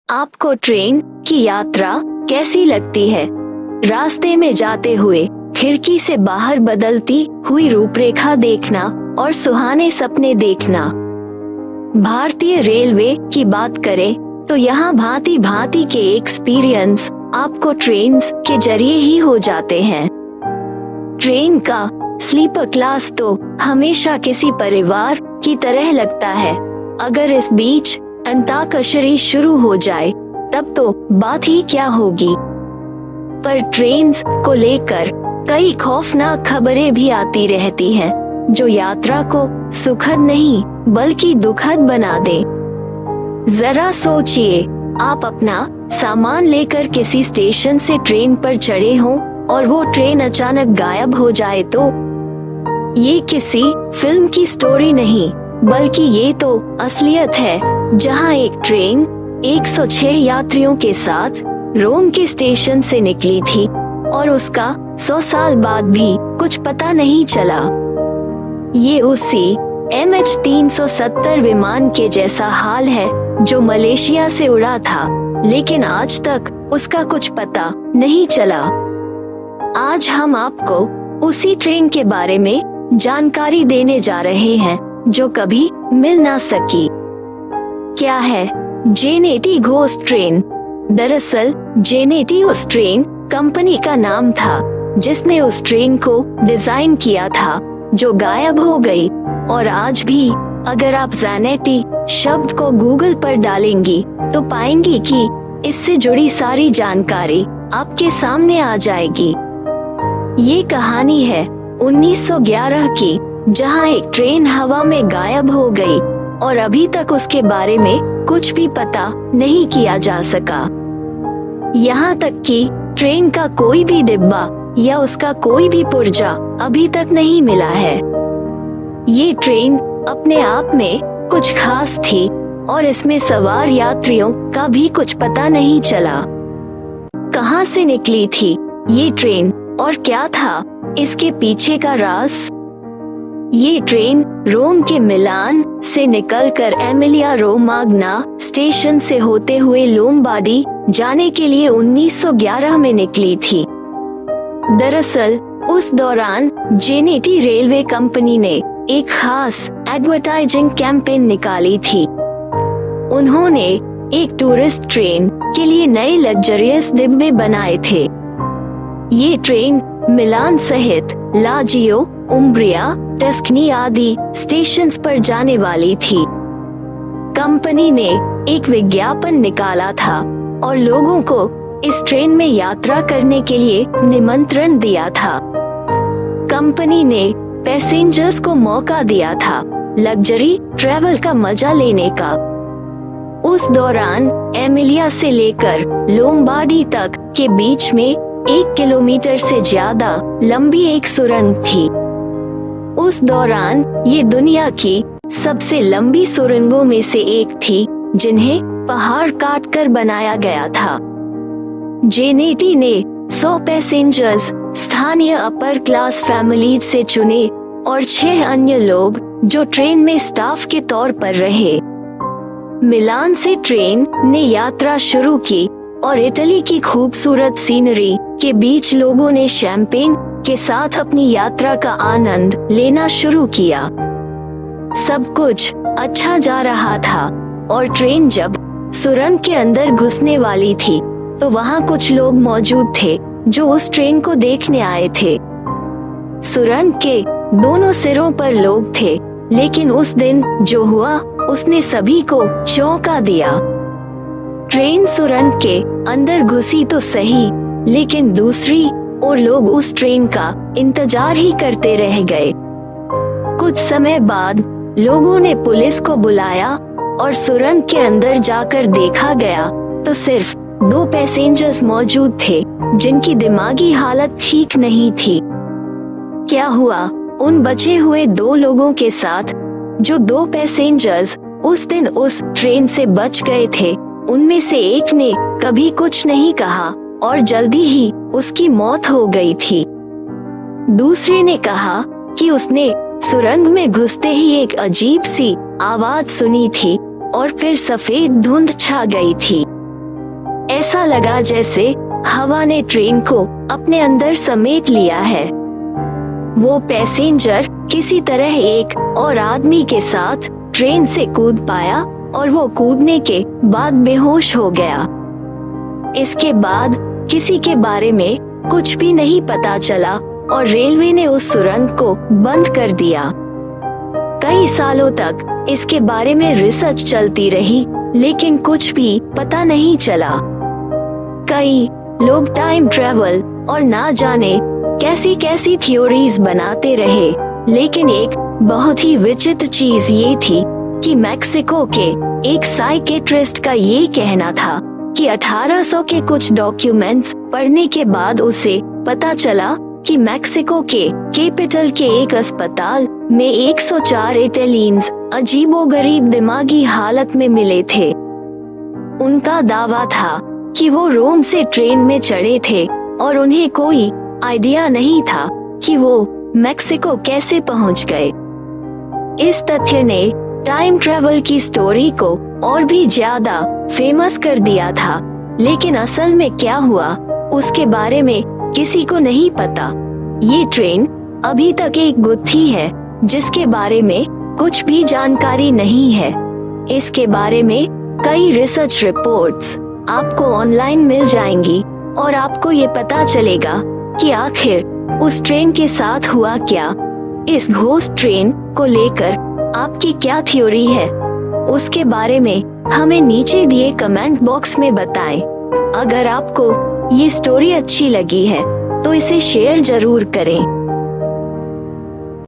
आपको ट्रेन की यात्रा कैसी लगती है? रास्ते में जाते हुए खिड़की से बाहर बदलती हुई रूपरेखा देखना और सुहाने सपने देखना। भारतीय रेलवे की बात करें तो यहाँ भांति भांति के एक्सपीरियंस आपको ट्रेन के जरिए ही हो जाते हैं। ट्रेन का स्लीपर क्लास तो हमेशा किसी परिवार की तरह लगता है। अगर इस बीच अंताक्षरी शुरू हो जाए तब तो बात ही क्या होगी। पर ट्रेन को लेकर कई खौफनाक खबरें भी आती रहती हैं, जो यात्रा को सुखद नहीं बल्कि दुखद बना दे। जरा सोचिए, आप अपना सामान लेकर किसी स्टेशन से ट्रेन पर चढ़े हों और वो ट्रेन अचानक गायब हो जाए तो। ये किसी फिल्म की स्टोरी नहीं बल्कि ये तो असलियत है, जहां एक ट्रेन 106 यात्रियों के साथ रोम के स्टेशन से निकली थी और उसका 100 साल बाद भी कुछ पता नहीं चला। ये उसी MH370 विमान के जैसा हाल है जो मलेशिया से उड़ा था, लेकिन आज तक उसका कुछ पता नहीं चला। आज हम आपको उसी ट्रेन के बारे में जानकारी देने जा रहे हैं जो कभी मिल ना सकी। क्या है जेनेटी घोस्ट ट्रेन? दरअसल जेनेटी उस ट्रेन कंपनी का नाम था जिसने उस ट्रेन को डिजाइन किया था जो गायब हो गई, और आज भी अगर आप जेनेटी शब्द को गूगल पर डालेंगी तो पाएंगी कि इससे जुड़ी सारी जानकारी आपके सामने आ जाएगी। ये कहानी है 1911 की, जहां एक ट्रेन हवा में गायब हो गई और अभी तक उसके बारे में कुछ भी पता नहीं किया जा सका। यहाँ तक कि ट्रेन का कोई भी डिब्बा या उसका कोई भी पुर्जा अभी तक नहीं मिला है। ये ट्रेन अपने आप में कुछ खास थी और इसमें सवार यात्रियों का भी कुछ पता नहीं चला। कहाँ से निकली थी ये ट्रेन और क्या था इसके पीछे का राज? ये ट्रेन रोम के मिलान से निकलकर एमिलिया रोमाग्ना स्टेशन से होते हुए लोम्बार्डी जाने के लिए 1911 में निकली थी। दरअसल उस दौरान जेनेटी रेलवे कंपनी ने एक खास एडवर्टाइजिंग कैंपेन निकाली थी। उन्होंने एक टूरिस्ट ट्रेन के लिए नए लग्जरियस डिब्बे बनाए थे। ये ट्रेन मिलान सहित लाजियो, उम्ब्रिया, टस्कनी आदि स्टेशंस पर जाने वाली थी। कंपनी ने एक विज्ञापन निकाला था और लोगों को इस ट्रेन में यात्रा करने के लिए निमंत्रण दिया था। कंपनी ने पैसेंजर्स को मौका दिया था लग्जरी ट्रैवल का मजा लेने का। उस दौरान एमिलिया से लेकर लोम्बार्डी तक के बीच में 1 किलोमीटर से ज्यादा लंबी एक सुरंग थी। उस दौरान ये दुनिया की सबसे लंबी सुरंगों में से एक थी, जिन्हें पहाड़ काटकर बनाया गया था। जेनेटी ने 100 पैसेंजर्स स्थानीय अपर क्लास फैमिलीज से चुने और 6 अन्य लोग जो ट्रेन में स्टाफ के तौर पर रहे। मिलान से ट्रेन ने यात्रा शुरू की और इटली की खूबसूरत सीनरी के बीच लोगों ने शैंपेन के साथ अपनी यात्रा का आनंद लेना शुरू किया। सब कुछ अच्छा जा रहा था और ट्रेन जब सुरंग के अंदर घुसने वाली थी तो वहाँ कुछ लोग मौजूद थे जो उस ट्रेन को देखने आए थे। सुरंग के दोनों सिरों पर लोग थे, लेकिन उस दिन जो हुआ उसने सभी को चौंका दिया। ट्रेन सुरंग के अंदर घुसी तो सही, लेकिन दूसरी और लोग उस ट्रेन का इंतजार ही करते रह गए। कुछ समय बाद लोगों ने पुलिस को बुलाया और सुरंग के अंदर जाकर देखा गया तो सिर्फ 2 पैसेंजर्स मौजूद थे जिनकी दिमागी हालत ठीक नहीं थी। क्या हुआ उन बचे हुए 2 लोगों के साथ? जो 2 पैसेंजर्स उस दिन उस ट्रेन से बच गए थे, उनमें से एक ने कभी कुछ नहीं कहा और जल्दी ही उसकी मौत हो गई थी। दूसरे ने कहा कि उसने सुरंग में घुसते ही एक अजीब सी आवाज सुनी थी और फिर सफेद धुंध छा गई थी। ऐसा लगा जैसे हवा ने ट्रेन को अपने अंदर समेट लिया है। वो पैसेंजर किसी तरह एक और आदमी के साथ ट्रेन से कूद पाया और वो कूदने के बाद बेहोश हो गया। इसके बाद किसी के बारे में कुछ भी नहीं पता चला और रेलवे ने उस सुरंग को बंद कर दिया। कई सालों तक इसके बारे में रिसर्च चलती रही, लेकिन कुछ भी पता नहीं चला। कई लोग टाइम ट्रेवल और ना जाने कैसी कैसी थ्योरीज बनाते रहे, लेकिन एक बहुत ही विचित्र चीज ये थी कि मैक्सिको के एक साइकेट्रिस्ट का ये कहना था कि 1800 के कुछ डॉक्यूमेंट्स पढ़ने के बाद उसे पता चला कि मैक्सिको के कैपिटल के एक अस्पताल में 104 इटालियंस अजीबोगरीब दिमागी हालत में मिले थे। उनका दावा था कि वो रोम से ट्रेन में चढ़े थे और उन्हें कोई आइडिया नहीं था कि वो मैक्सिको कैसे पहुंच गए। इस तथ्य ने टाइम ट्रेवल की स्टोरी को और भी ज्यादा फेमस कर दिया था, लेकिन असल में क्या हुआ उसके बारे में किसी को नहीं पता। ये ट्रेन अभी तक एक गुत्थी है जिसके बारे में कुछ भी जानकारी नहीं है। इसके बारे में कई रिसर्च रिपोर्ट्स आपको ऑनलाइन मिल जाएंगी और आपको ये पता चलेगा कि आखिर उस ट्रेन के साथ हुआ क्या। इस घोस्ट ट्रेन को लेकर आपकी क्या थ्योरी है, उसके बारे में हमें नीचे दिए कमेंट बॉक्स में बताएं। अगर आपको ये स्टोरी अच्छी लगी है तो इसे शेयर जरूर करें।